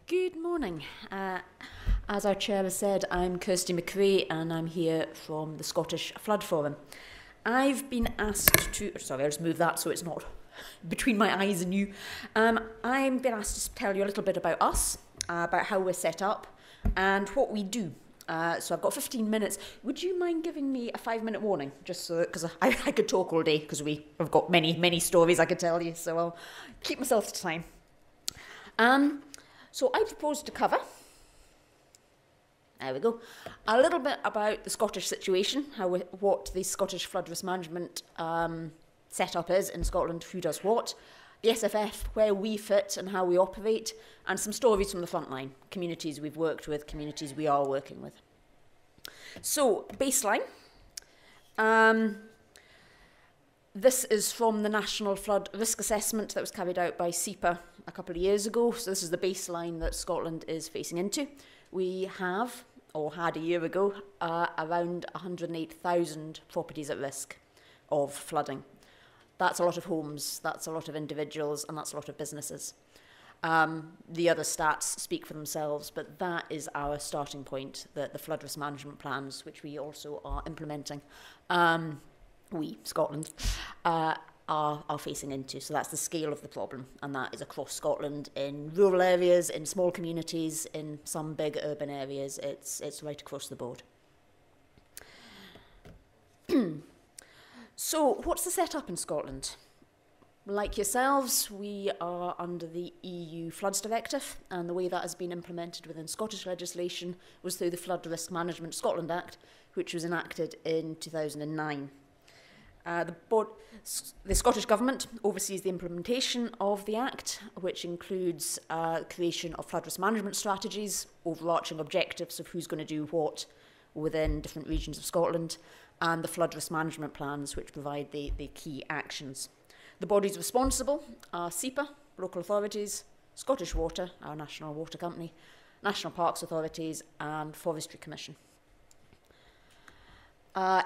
Good morning. As our chair has said, I'm Kirsty McCrae and I'm here from the Scottish Flood Forum. I've been asked to, sorry, I'll just move that so it's not between my eyes and you. I've been asked to tell you a little bit about us, about how we're set up and what we do. So I've got 15 minutes. Would you mind giving me a 5-minute warning? Just so, because I could talk all day because I've got many stories I could tell you, so I'll keep myself to time. So I propose to cover, there we go, a little bit about the Scottish situation, what the Scottish Flood Risk Management setup is in Scotland, who does what, the SFF, where we fit and how we operate, and some stories from the front line, communities we've worked with, communities we are working with. So, baseline. This is from the National Flood Risk Assessment that was carried out by SEPA a couple of years ago. So this is the baseline that Scotland is facing into. We have, or had a year ago, around 108,000 properties at risk of flooding. That's a lot of homes, that's a lot of individuals, and that's a lot of businesses. The other stats speak for themselves, but that is our starting point, the flood risk management plans, which we also are implementing. We, Scotland, are facing into. So that's the scale of the problem, and that is across Scotland, in rural areas, in small communities, in some big urban areas. It's right across the board. So what's the setup in Scotland? Like yourselves, we are under the EU Floods Directive, and the way that has been implemented within Scottish legislation was through the Flood Risk Management Scotland Act, which was enacted in 2009. The Scottish Government oversees the implementation of the Act, which includes creation of flood risk management strategies, overarching objectives of who's going to do what within different regions of Scotland, and the flood risk management plans, which provide the key actions. The bodies responsible are SEPA, local authorities, Scottish Water, our national water company, National Parks Authorities, and Forestry Commission.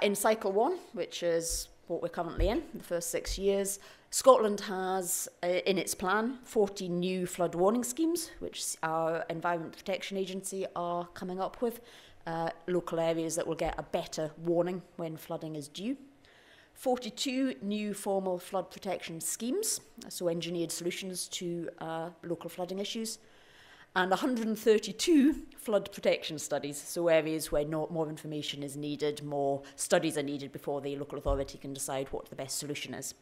In Cycle 1, which is what we're currently in, the first 6 years, Scotland has, in its plan, 40 new flood warning schemes, which our Environment Protection Agency are coming up with, local areas that will get a better warning when flooding is due. 42 new formal flood protection schemes, so engineered solutions to local flooding issues, and 132 flood protection studies, so areas where more information is needed, more studies are needed before the local authority can decide what the best solution is.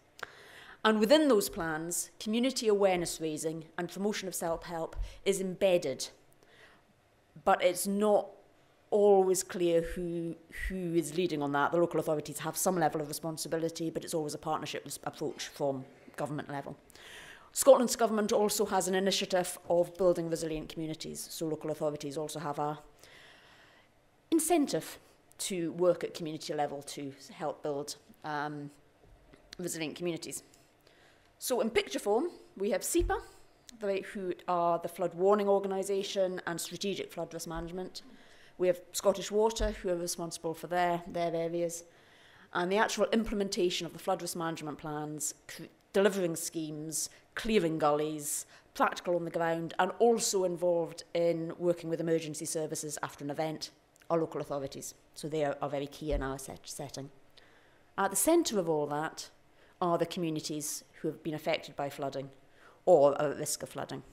And within those plans, community awareness raising and promotion of self-help is embedded, but it's not always clear who is leading on that. The local authorities have some level of responsibility, but it's always a partnership approach from government level. Scotland's government also has an initiative of building resilient communities, so local authorities also have an incentive to work at community level to help build resilient communities. So in picture form, we have SEPA, who are the flood warning organisation and strategic flood risk management. We have Scottish Water, who are responsible for their areas, and the actual implementation of the flood risk management plans, delivering schemes, clearing gullies, practical on the ground, and also involved in working with emergency services after an event, are local authorities. So they are very key in our setting. At the centre of all that are the communities who have been affected by flooding or are at risk of flooding.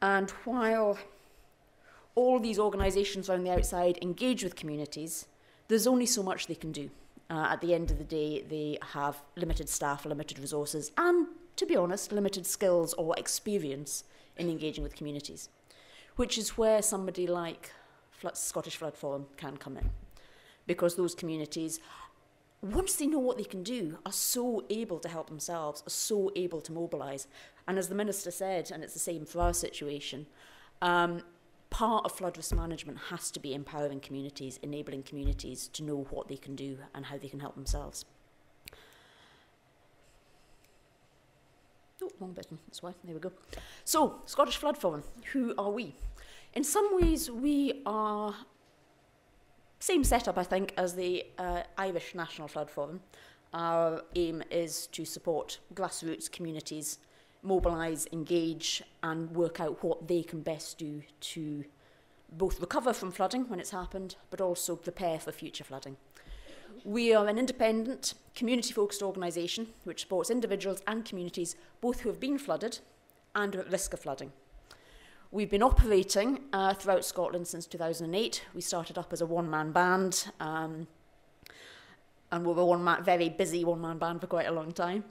And while all these organisations around the outside engage with communities, there's only so much they can do. At the end of the day, they have limited staff, limited resources, and, to be honest, limited skills or experience in engaging with communities, which is where somebody like Scottish Flood Forum can come in. Because those communities, once they know what they can do, are so able to help themselves, are so able to mobilise. And as the Minister said, and it's the same for our situation, part of flood risk management has to be empowering communities, enabling communities to know what they can do and how they can help themselves. Oh, wrong button, that's why, there we go. So, Scottish Flood Forum, who are we? In some ways, we are same setup, I think, as the Irish National Flood Forum. Our aim is to support grassroots communities mobilise, engage and work out what they can best do to both recover from flooding when it's happened, but also prepare for future flooding. We are an independent, community-focused organisation which supports individuals and communities, both who have been flooded and are at risk of flooding. We've been operating throughout Scotland since 2008. We started up as a one-man band, and we were a very busy one-man band for quite a long time,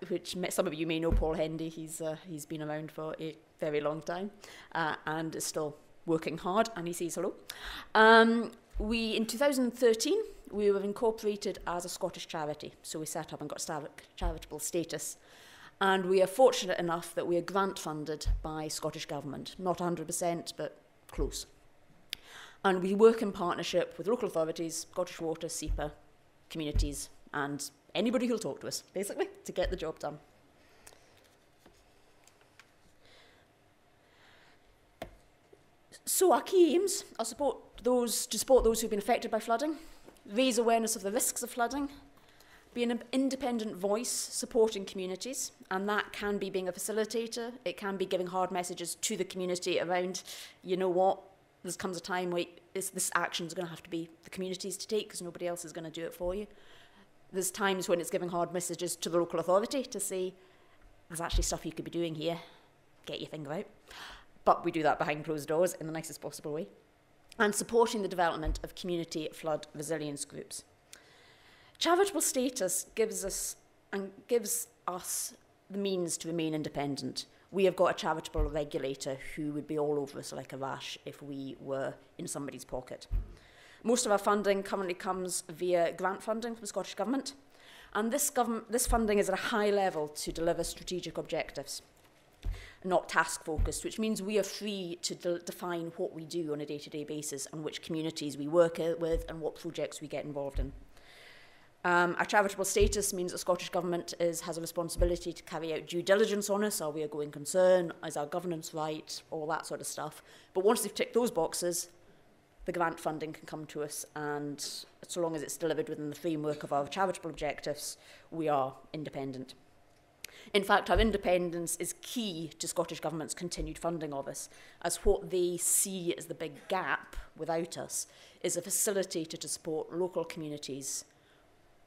which some of you may know Paul Hendy. He's been around for a very long time and is still working hard, and he says hello. In 2013, we were incorporated as a Scottish charity, so we set up and got charitable status. And we are fortunate enough that we are grant funded by Scottish Government, not 100%, but close. And we work in partnership with local authorities, Scottish Water, SEPA, communities, and anybody who'll talk to us, basically, to get the job done. So our key aims are to support those who've been affected by flooding, raise awareness of the risks of flooding, be an independent voice supporting communities, and that can be being a facilitator, it can be giving hard messages to the community around, you know what, there comes a time where this action is going to have to be the communities to take because nobody else is going to do it for you. There's times when it's giving hard messages to the local authority to say, there's actually stuff you could be doing here, get your finger out. But we do that behind closed doors in the nicest possible way. And supporting the development of community flood resilience groups. Charitable status gives us the means to remain independent. We have got a charitable regulator who would be all over us like a rash if we were in somebody's pocket. Most of our funding currently comes via grant funding from the Scottish Government, and this funding is at a high level to deliver strategic objectives, not task-focused, which means we are free to define what we do on a day-to-day basis and which communities we work with and what projects we get involved in. Our charitable status means the Scottish Government has a responsibility to carry out due diligence on us. Are we a going concern? Is our governance right? All that sort of stuff. But once they've ticked those boxes, the grant funding can come to us, and so long as it's delivered within the framework of our charitable objectives, we are independent. In fact, our independence is key to Scottish Government's continued funding of us, as what they see as the big gap without us is a facilitator to support local communities,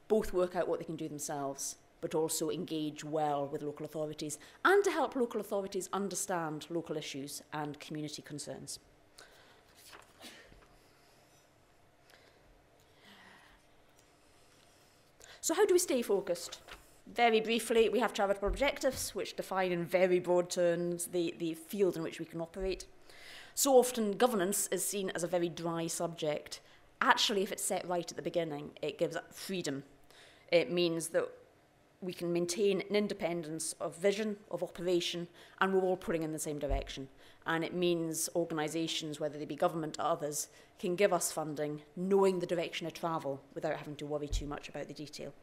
both work out what they can do themselves, but also engage well with local authorities, and to help local authorities understand local issues and community concerns. So how do we stay focused? Very briefly, we have charitable objectives, which define in very broad terms the field in which we can operate. So often, governance is seen as a very dry subject. Actually, if it's set right at the beginning, it gives freedom. It means that we can maintain an independence of vision, of operation, and we're all pulling in the same direction. And it means organisations, whether they be government or others, can give us funding, knowing the direction of travel without having to worry too much about the detail.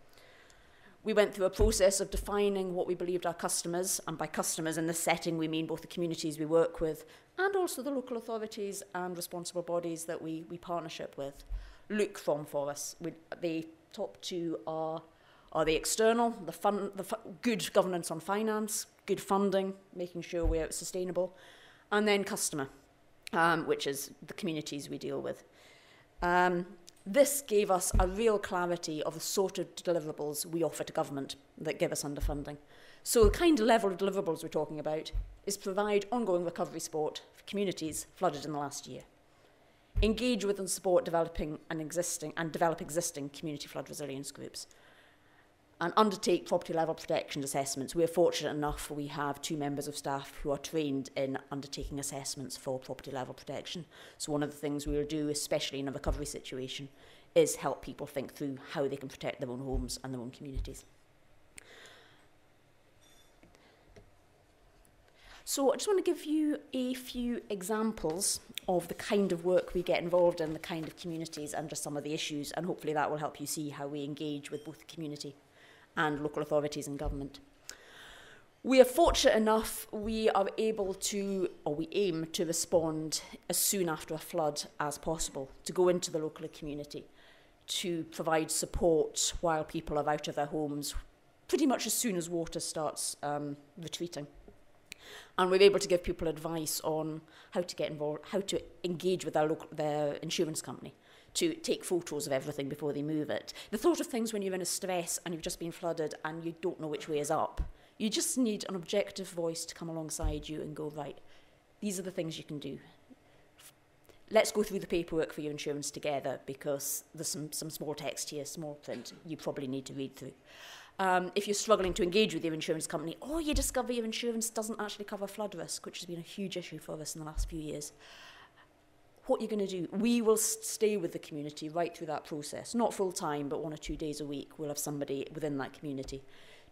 We went through a process of defining what we believed our customers, and by customers in this setting we mean both the communities we work with and also the local authorities and responsible bodies that we partnership with, look for us. The top two are the external, good governance on finance, good funding, making sure we're sustainable, and then customer, which is the communities we deal with. This gave us a real clarity of the sort of deliverables we offer to government that give us underfunding. So the kind of level of deliverables we're talking about is provide ongoing recovery support for communities flooded in the last year. Engage with and support develop existing community flood resilience groups. And undertake property level protection assessments. We're fortunate enough we have 2 members of staff who are trained in undertaking assessments for property level protection. So one of the things we will do, especially in a recovery situation, is help people think through how they can protect their own homes and their own communities. So I just want to give you a few examples of the kind of work we get involved in, the kind of communities, and just some of the issues, and hopefully that will help you see how we engage with both the community and local authorities and government. We are fortunate enough we are able to, or we aim to respond as soon after a flood as possible, to go into the local community, to provide support while people are out of their homes, pretty much as soon as water starts retreating. And we're able to give people advice on how to get involved, how to engage with their insurance company, to take photos of everything before they move it. The thought of things when you're in a stress and you've just been flooded and you don't know which way is up. You just need an objective voice to come alongside you and go, right, these are the things you can do. Let's go through the paperwork for your insurance together, because there's some small text here, small print, you probably need to read through. If you're struggling to engage with your insurance company, or you discover your insurance doesn't actually cover flood risk, which has been a huge issue for us in the last few years, what are you going to do? We will stay with the community right through that process. Not full time, but 1 or 2 days a week, we'll have somebody within that community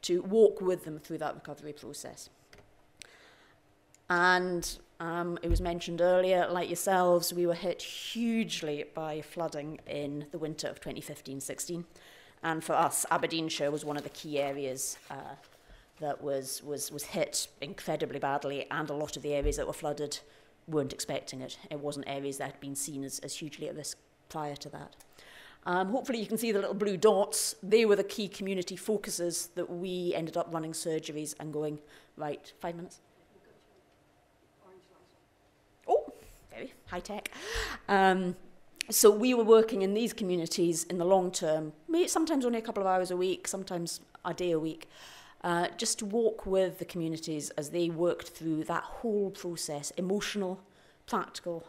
to walk with them through that recovery process. And it was mentioned earlier, like yourselves, we were hit hugely by flooding in the winter of 2015-16. And for us, Aberdeenshire was one of the key areas that was hit incredibly badly, and a lot of the areas that were flooded weren't expecting it. It wasn't areas that had been seen as hugely at risk prior to that. Hopefully you can see the little blue dots. They were the key community focuses that we ended up running surgeries and going, right, 5 minutes. Oh, very high tech. So we were working in these communities in the long term, sometimes only a couple of hours a week, sometimes a day a week, just to walk with the communities as they worked through that whole process, emotional, practical,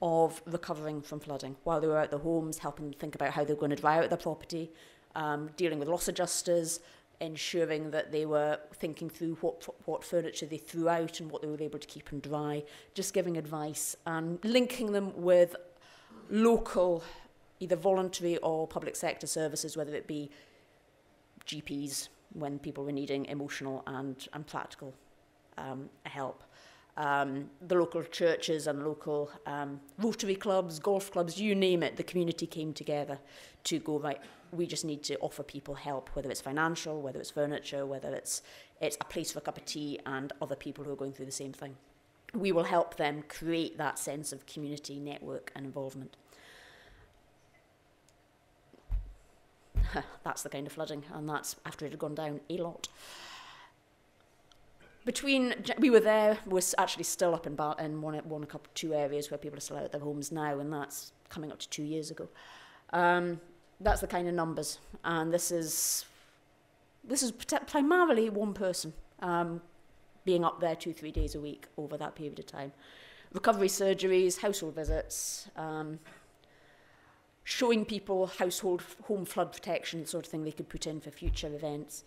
of recovering from flooding, while they were at their homes, helping them think about how they were going to dry out their property, dealing with loss adjusters, ensuring that they were thinking through what furniture they threw out and what they were able to keep and dry, just giving advice and linking them with local, either voluntary or public sector services, whether it be GPs when people were needing emotional and practical help. The local churches and local Rotary clubs, golf clubs, you name it, the community came together to go, right, we just need to offer people help, whether it's financial, whether it's furniture, whether it's a place for a cup of tea, and other people who are going through the same thing. We will help them create that sense of community, network and involvement. That's the kind of flooding, and that's after it had gone down a lot. We were there, we're actually still up in two areas where people are still out of their homes now, and that's coming up to 2 years ago. That's the kind of numbers, and this is primarily one person being up there 2-3 days a week over that period of time. Recovery surgeries, household visits, showing people home flood protection, the sort of thing they could put in for future events,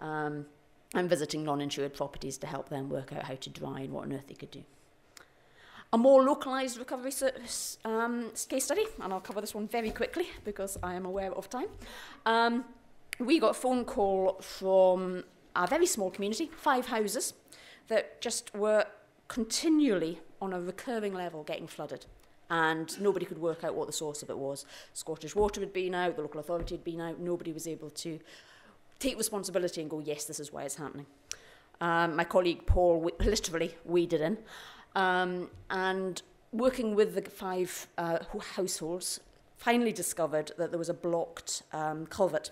and visiting non-insured properties to help them work out how to dry and what on earth they could do. A more localised recovery case study, and I'll cover this one very quickly because I am aware of time. We got a phone call from a very small community, 5 houses, that just were continually on a recurring level getting flooded. And nobody could work out what the source of it was. Scottish Water had been out, the local authority had been out, nobody was able to take responsibility and go, yes, this is why it's happening. My colleague Paul literally waded in, and working with the 5 households, finally discovered that there was a blocked culvert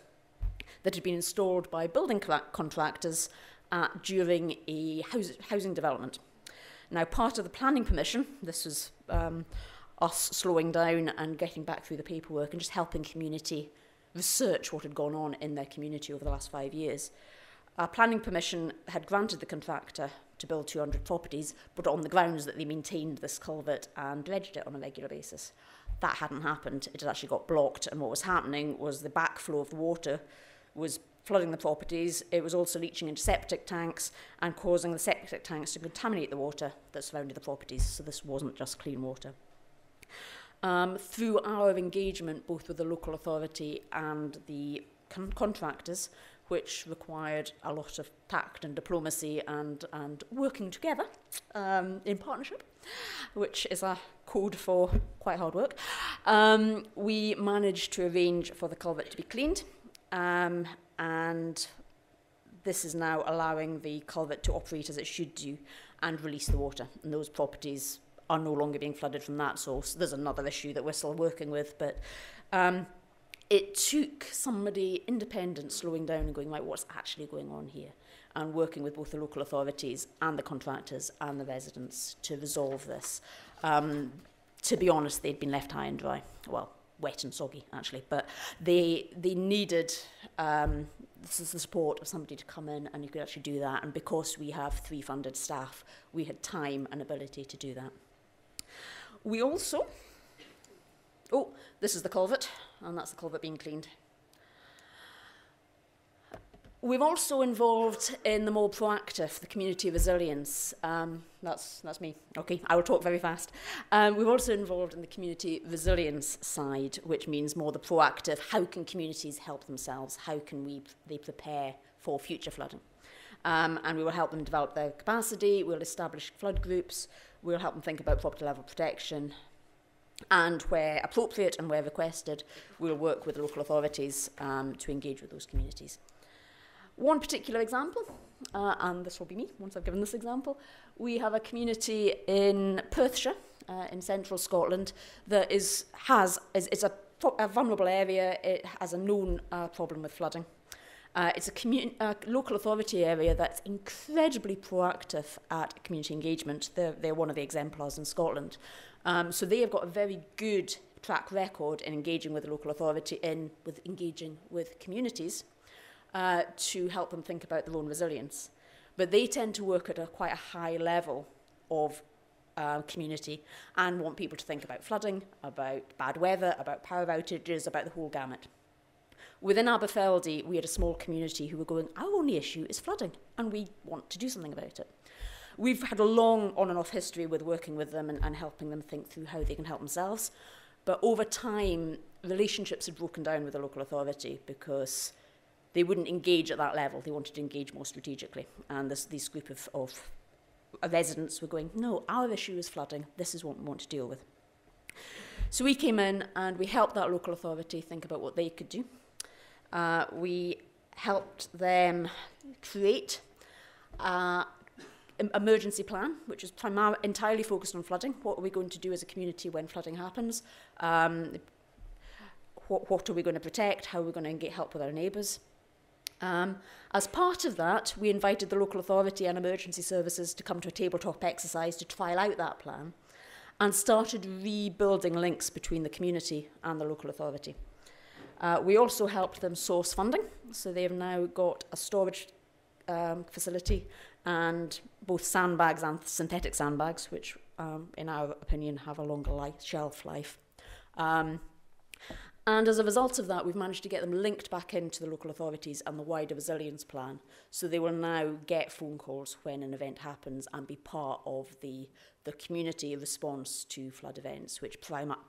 that had been installed by building contractors during a housing development. Now, part of the planning permission, this was us slowing down and getting back through the paperwork and just helping community research what had gone on in their community over the last 5 years. Our planning permission had granted the contractor to build 200 properties, but on the grounds that they maintained this culvert and dredged it on a regular basis. That hadn't happened. It had actually got blocked, and what was happening was the backflow of the water was flooding the properties. It was also leaching into septic tanks and causing the septic tanks to contaminate the water that surrounded the properties, so this wasn't just clean water. Through our engagement both with the local authority and the contractors, which required a lot of tact and diplomacy and working together in partnership, which is a code for quite hard work, we managed to arrange for the culvert to be cleaned, and this is now allowing the culvert to operate as it should do and release the water, and those properties are no longer being flooded from that source. There's another issue that we're still working with, but it took somebody independent slowing down and going, right, what's actually going on here? And working with both the local authorities and the contractors and the residents to resolve this. To be honest, they'd been left high and dry. Well, wet and soggy, actually. But they needed the support of somebody to come in and you could actually do that. And because we have 3 funded staff, we had time and ability to do that. We also... Oh, this is the culvert, and that's the culvert being cleaned. We've also involved in the more proactive, the community resilience. That's me. Okay, I will talk very fast. We've also involved in the community resilience side, which means more the proactive. How can communities help themselves? How can they prepare for future flooding? And we will help them develop their capacity. We'll establish flood groups. We'll help them think about property level protection. And where appropriate and where requested, we'll work with local authorities to engage with those communities. One particular example, and this will be me once I've given this example, we have a community in Perthshire, in central Scotland, that is a vulnerable area. It has a known problem with flooding. It's a local authority area that's incredibly proactive at community engagement. They're one of the exemplars in Scotland. So they have got a very good track record in engaging with the local authority, engaging with communities to help them think about their own resilience. But they tend to work at quite a high level of community and want people to think about flooding, about bad weather, about power outages, about the whole gamut. Within Aberfeldy, we had a small community who were going, our only issue is flooding, and we want to do something about it. We've had a long on and off history with working with them and helping them think through how they can help themselves. But over time, relationships had broken down with the local authority because they wouldn't engage at that level. They wanted to engage more strategically. And this group of residents were going, no, our issue is flooding. This is what we want to deal with. So we came in and we helped that local authority think about what they could do. We helped them create an emergency plan, which is entirely focused on flooding. What are we going to do as a community when flooding happens? What are we going to protect? How are we going to get help with our neighbours? As part of that, we invited the local authority and emergency services to come to a tabletop exercise to trial out that plan and started rebuilding links between the community and the local authority. We also helped them source funding, so they have now got a storage facility and both sandbags and synthetic sandbags, which in our opinion have a longer shelf life. And as a result of that, we've managed to get them linked back into the local authorities and the wider resilience plan. So they will now get phone calls when an event happens and be part of the community response to flood events, which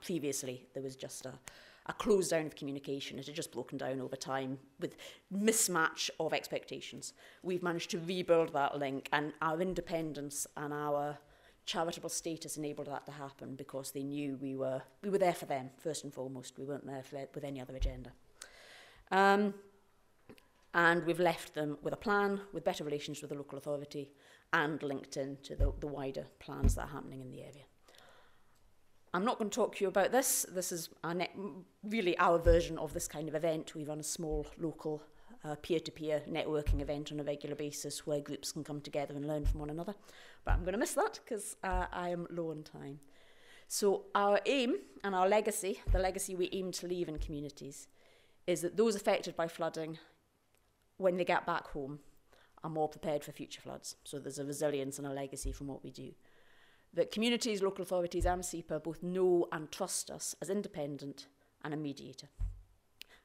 previously there was just a close down of communication. It had just broken down over time with mismatch of expectations. We've managed to rebuild that link, and our independence and our charitable status enabled that to happen because they knew we were there for them first and foremost. We weren't there with any other agenda. And we've left them with a plan, with better relations with the local authority, and linked into the wider plans that are happening in the area. I'm not going to talk to you about this. This is really our version of this kind of event. We run a small local peer-to-peer networking event on a regular basis where groups can come together and learn from one another. But I'm going to miss that because I am low on time. So our aim and our legacy, the legacy we aim to leave in communities, is that those affected by flooding, when they get back home, are more prepared for future floods. So there's a resilience and a legacy from what we do. That communities, local authorities and SEPA both know and trust us as independent and a mediator.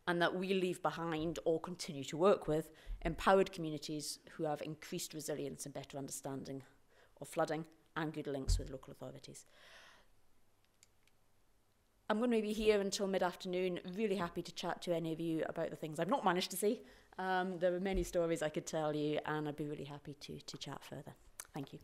And that we leave behind or continue to work with empowered communities who have increased resilience and better understanding of flooding and good links with local authorities. I'm going to be here until mid-afternoon. Really happy to chat to any of you about the things I've not managed to say. There are many stories I could tell you, and I'd be really happy to chat further. Thank you.